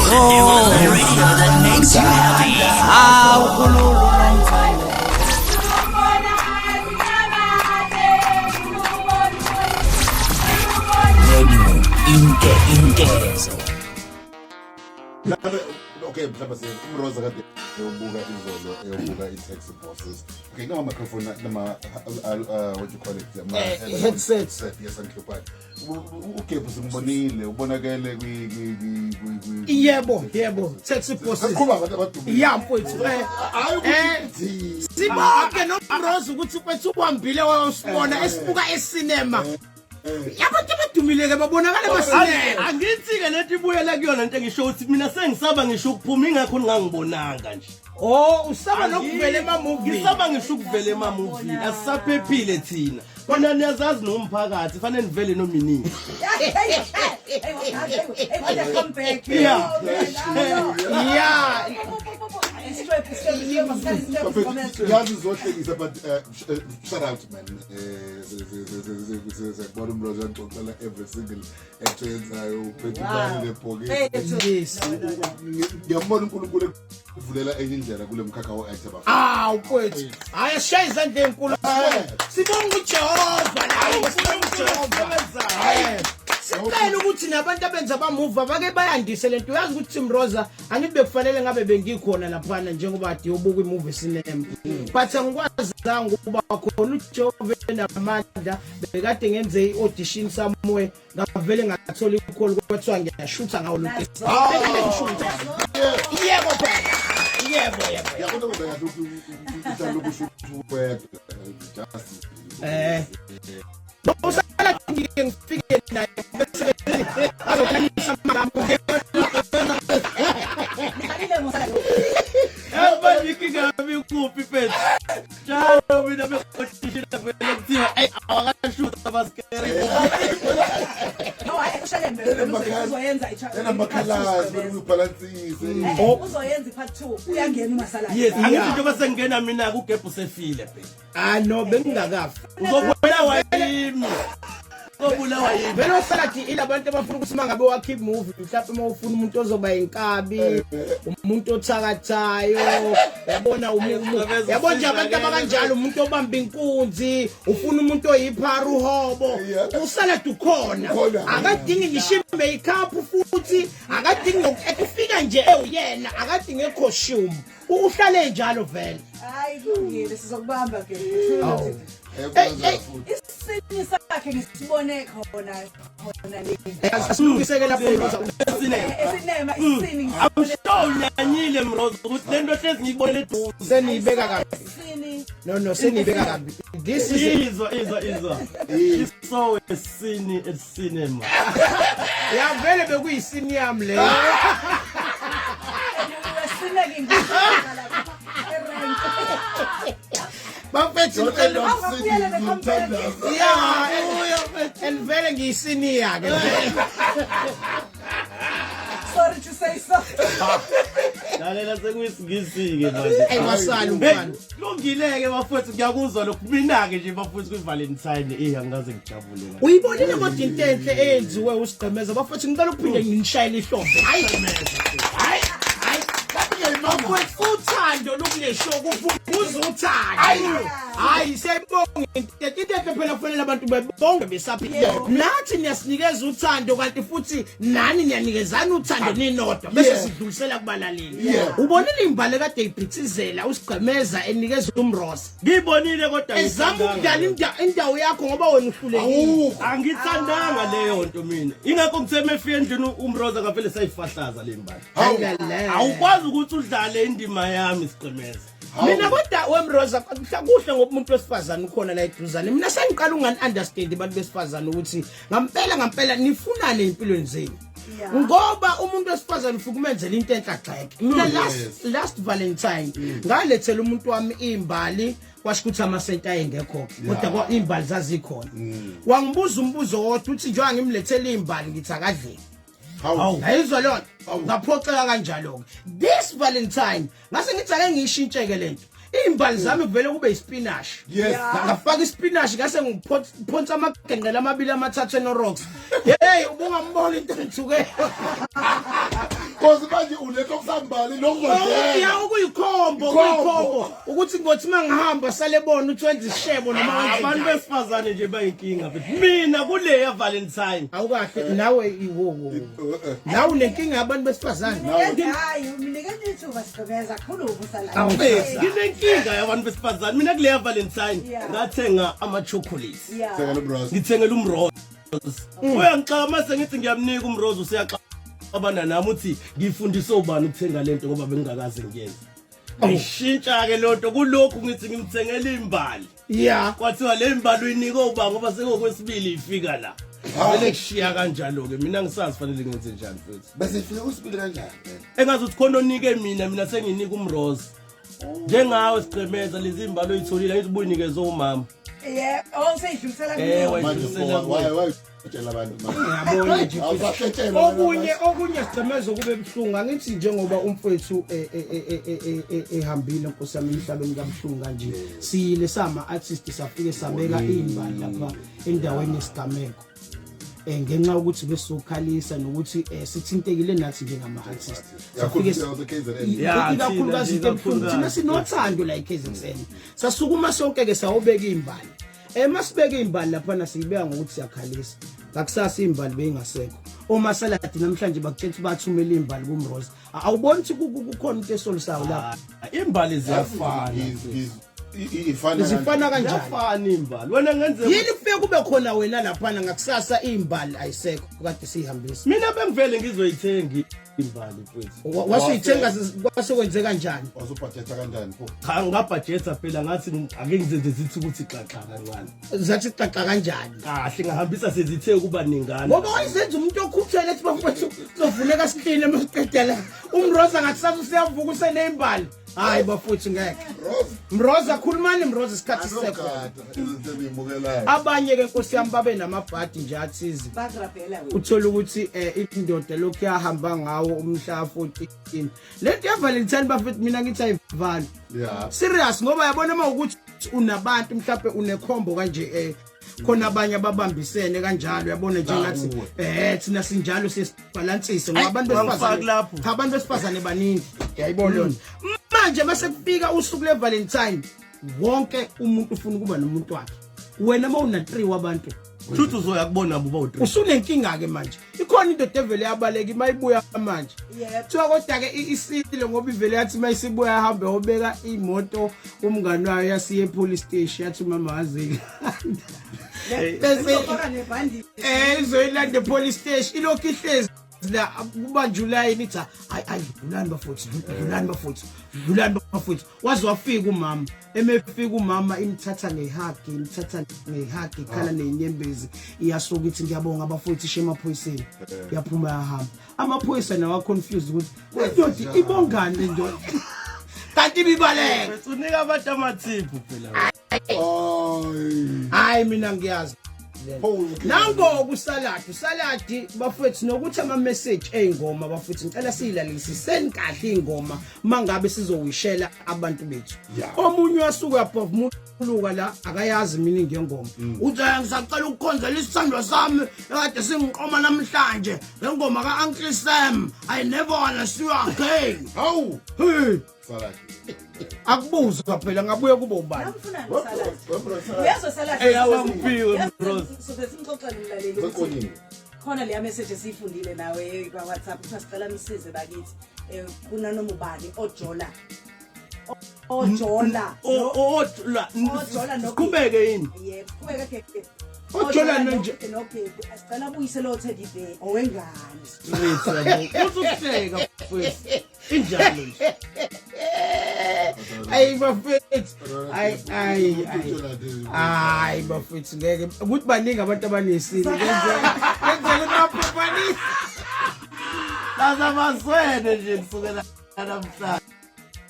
Radio that makes you happy. Okay, mhlawumbe umroza kade eyobuka izolo eyobuka i-taxi bosses. Okay, no microphone what you call it? Headset. Yes, angihluphayo. Ugebhu simbonile, ubonakele Yebo, taxi bosses. Kuba abantu abadumile. Yeah, mfowethu. Sibonke nomroza ukuthi kwethu ubambile wayosibona esibuka ecinema. Yabantu abadumileke babonakala basinema. Angithi ke lethi ibuyela kuyona into engisho ukuthi mina sengisaba ngisho ukuphuma ingakho ngangibonanga nje. Oh, usaba nokuvela ema-movie. Ngisaba ngisho ukuvela ema-movie. Asisaphephile thina. Kona niyazazi nomphakathi fanele nivele nomini. Yeah. Yazi zohlekisa but shout out man. Sekubona umroza ngixoxela every single into yenzayo uphethe imali lebhokisi. Yes. Ngiyambona uNkulunkulu kuvulela enye indlela kule mkhakha wo-act. Mfowethu. Hayi ashaye izandla ezinkulu. Sibonga uJehova la uJehova. Sicela ukuthi nabantu abenza bamuva bake bayandise lento. Uyazi ukuthi Mroza angibe kufanele ngabe bengikhona lapha njengoba ade ubuka imovie cinema. But angikwazanga ukuba khona uJehova enamandla bekade ngenze iaudition somewhere ngavele ngathola i-call kwathiwa ngiyashutha ngawo lo test. Yebo phela. Yebo. Yabona ukuthi ngathi ukushuthwa just Usala ngifike naye bese azokhanisa amagama. Ngikingabi kuphi phethu. Njalo mina bekhotishina vele kuthiwa awakashutha basikere. Uzoyenza enamakhalasi ubalansise. Uzoyenza part 2 uyangena uMasaladi. Yes, angithi nje bese ngena mina kugebhu sefile phela. No bengingakafi. Uzobulawa yimi. Uzobulawa yimi. Vele uMasaladi ilabantu abafuna ukuthi mangabe wakhip movie mhlawumbe uma ufuna umuntu ozoba inkabi, umuntu othakathayo, yabona yabona nje abantu abakanjalo, umuntu obamba inkunzi, ufuna umuntu oyipara uhobo, uMasaladi ukhona. Akadingi ngisho makeup futhi, akadingi ukufika nje eyena, akadingi costume. Uhlale njalo vele. Hayi kulungile sizokubamba ke. Isini sakhe ngisibone khona le. Asilungiseke lapho Esinema isini. Awushonyanyile Mroza ukuthi lento hlezi ngiyibone eduze. Seniyibeka kabi. Isini. No seniyibeka kabi. This is izwa. So esini esinema. Ya vele bekuyisini yami le. Sineke ngizala lapha. Bafethu and vele ngiyisiniya ke. Sorry to say so. Lalela sengiyisingisi ke manje. Ayibasali umfana. Kulungileke bafethu ngiyakuzwa lokhu mina ke nje bafethu kwiValentine angikaze ngijabule. Uyibonile kodwa into enhle eyenziwe usigqemeza bafethu ngicela ukuphinde nginishayele ihlombe. Hayi Mafowethu uthando lokule show kufuza uthando. Hayi siyabonga into phela kufanele abantu bebonge besaphila. Nathi niyasinikeza uthando kanti futhi nani niyanikezana uthando ninodwa bese sidlulisela kubalaleli. Ubonile imbali kade iphithizela usigqemeza enikeza uMroza. Ngibonile kodwa ezama ukudala indawo yakho ngoba wena uhlulekile. Angithandanga leyo nto mina. Ingakho ngitheme efike endlini uMroza ngavele sayifahlaza le mbali. Awukwazi ukuthi udlale indima yami sigqemeza. Mina kodwa weMroza kuhle ngoba umuntu wesifazane ukhona la eduzane. Mina sengiqala ungani-understand abantu besifazane ukuthi ngampela nifunane empilweni zenu. Ngoba umuntu wesifazane ufika umenzela into enhle agxeke. Mina last Valentine ngalethela umuntu wami imbali kwashukuthi amasenta ayengekho kodwa imbali zazikhona. Wangibuza umbuzo wodwa uthi njengoba ngimlethela imbali ngithi akadleki. Ayizwa lona ngaphoxeka kanjalo ke. This Valentine ngase ngithi ake ngishintsheke lento. imbali zami kuvele kube ispinach Yes. ngafaka ispinach ngase ngiphonsa amagenqela amabili amathathu eNorox hey ubungambona into engithuke Cause manje uletha kusambali lokuzodela. ya ukuyikhombo ukuthi ngothi mangihamba sale bona u20 shebo noma abantu besifazane nje bayinkinga mfethu mina kule ya Valentine awukahle nawe iwo nawe unenkinga abantu besifazane Hayi, mina ngethuba sigqebeza khulu ubusalala. nginenkinga yabantu besifazane mina kule ya Valentine Yeah. ngathenga ama-chocolates Yeah. Sekala bros. ngithengela umrose uyangixaka mase ngithi ngiyamnika umrose useyaxabana nami uthi ngifundise ubani ukuthenga lento ngoba bengingakaze ngiyenze ayishintsha-ke lonto kulokhu ngithi ngimthengela imbali yeah kwathiwa le mbali uyinika uba ngoba sekokwesibili ifika la vele kushiya kanjalo-ke mina ngisazi fanele ngenze njani futhi Bese ifika usibili kanjani? engazi ukuthi khona onike mina senginika umrose njengawe sigqemeza lezi mbali oyitholile ngithi buyinikeze umama Yeah, seyidlulisela Ewe. Manje Sela why tshela abantu manje. yabona nje Awusatshela. okunye sigcemezo kube buhlungu angithi njengoba umfowethu ehambile Nkosi yami emhlabeni kabuhlungu kanje siyile sama artist safike sabeka imbali lapha endaweni yesigameko ngenxa ukuthi besokhalisa nokuthi sithintekile nathi njengama artist safike Yeah, ikakhulukazi into ebuhlungu thina sinothando la eKZN sasukuma sonke ke sawobeka imbali masibeke imbali lapha nasibeka ngokuthi siyakhalisa ngakusasa imbali beyingasekho uMasaladi namhlanje bakuthethe bathumela imbali kuMrose awuboni ukuthi kukhona into esolisayo lapha imbali ziyafana zifana kanjani ziyafana imbali wena ngenze yini kufike kube khona wena lapha ngakusasa imbali ayisekho kade sihambisa mina bengivele ngizoyithenga imbali mfethu wasuyithenga kwasekwenze kanjani Wasubudgeta kanjani pho? cha ngabhajetha phela ngathi ake ngizenze zithi ukuthi xaxa kancane zathi xaxa kanjani kahle ngahambisa sezithe kuba ningana ngoba wayenza umuntu okhuphela ethi bafethu kuzofuneka sikline masiqedela uMrose ngakusasa usiyavuka usenembali hayi bafuthu ngeke Mrose akhulumani Mrose isikhathi sisekho Izinto ebimukelayo. abanye ke Nkosi yami babe namabhadi nje athize bagrabhela uthola ukuthi indoda lokhu yahamba ngawo umhla 14 lento ya Valentine bafethu mina ngithi ayivali Yeah. serious ngoba yabona mawukuthi unabantu mhlawumbe unekhombo kanje khona abanye ababambisene kanjalo yabona nje ngathi thina sinjalo sesibalansise ngoba abantu besifazane cha abantu besifazane baningi yayibona yona manje bese kufika usuku le Valentine wonke umuntu ufuna ukuba nomuntu wakhe wena mawuna 3 wabantu futhi uzoya kubona buba u3 usunenkinga ke manje ikhona into devele yabaleka mayibuya manje kuthiwa kodwa ke isile ngoba ivele yathi mayisibuya yahambe obeka imoto umngani wayo yasiye police station yathi mama azeli bese izoyilanda police station ilokhu ihlezi la kuba July nithi ayi dlulani bafuthu waze wafika umama emefika umama imthatha ngehagi ikhala nenyembezi iyasuka ithi ngiyabonga abafuthu ishe emaphoyiseni yaphuma yahamba amaphoyisa nawa confused ukuthi ndoda ibongani le ndoda kanti bibaleka unika abantu amathiphu phela hayi mina ngiyazi nango usaladi bafethu nokuthi ama message eingoma bafethu ngicela siyilalelisiseni kahle ingoma mangabe sizowishela abantu bethu omunye wasuka yaphovumuluka la akayazi mina ngengoma uthi ngisacela ukukhonzela isithandwa sami ekade singiqoma namhlanje ngengoma kaUncle Sam I never wanna see you again Hawu. hey Salad. akubuza phela ngabuye kube ubani Ngifuna usalad. Yeso salad. eyawampiwe Mrose Sobe simxoxela umlaleli ukuthi Sekonini. khona leya message esifundile nawe kwa WhatsApp ukuthi sicela msize bakithi kunanoma ubani ojola kubeke yini yebo kubeka ke ojola nje nobheki asicela buyise lo teddy bear owengane usukuhleka mfethu injalo nje ay bafethu ay bafethu ngeke ukuthi baningi abantu abanesini ngenzeka naphupanisa lazabaswene nje kusukela namhlanje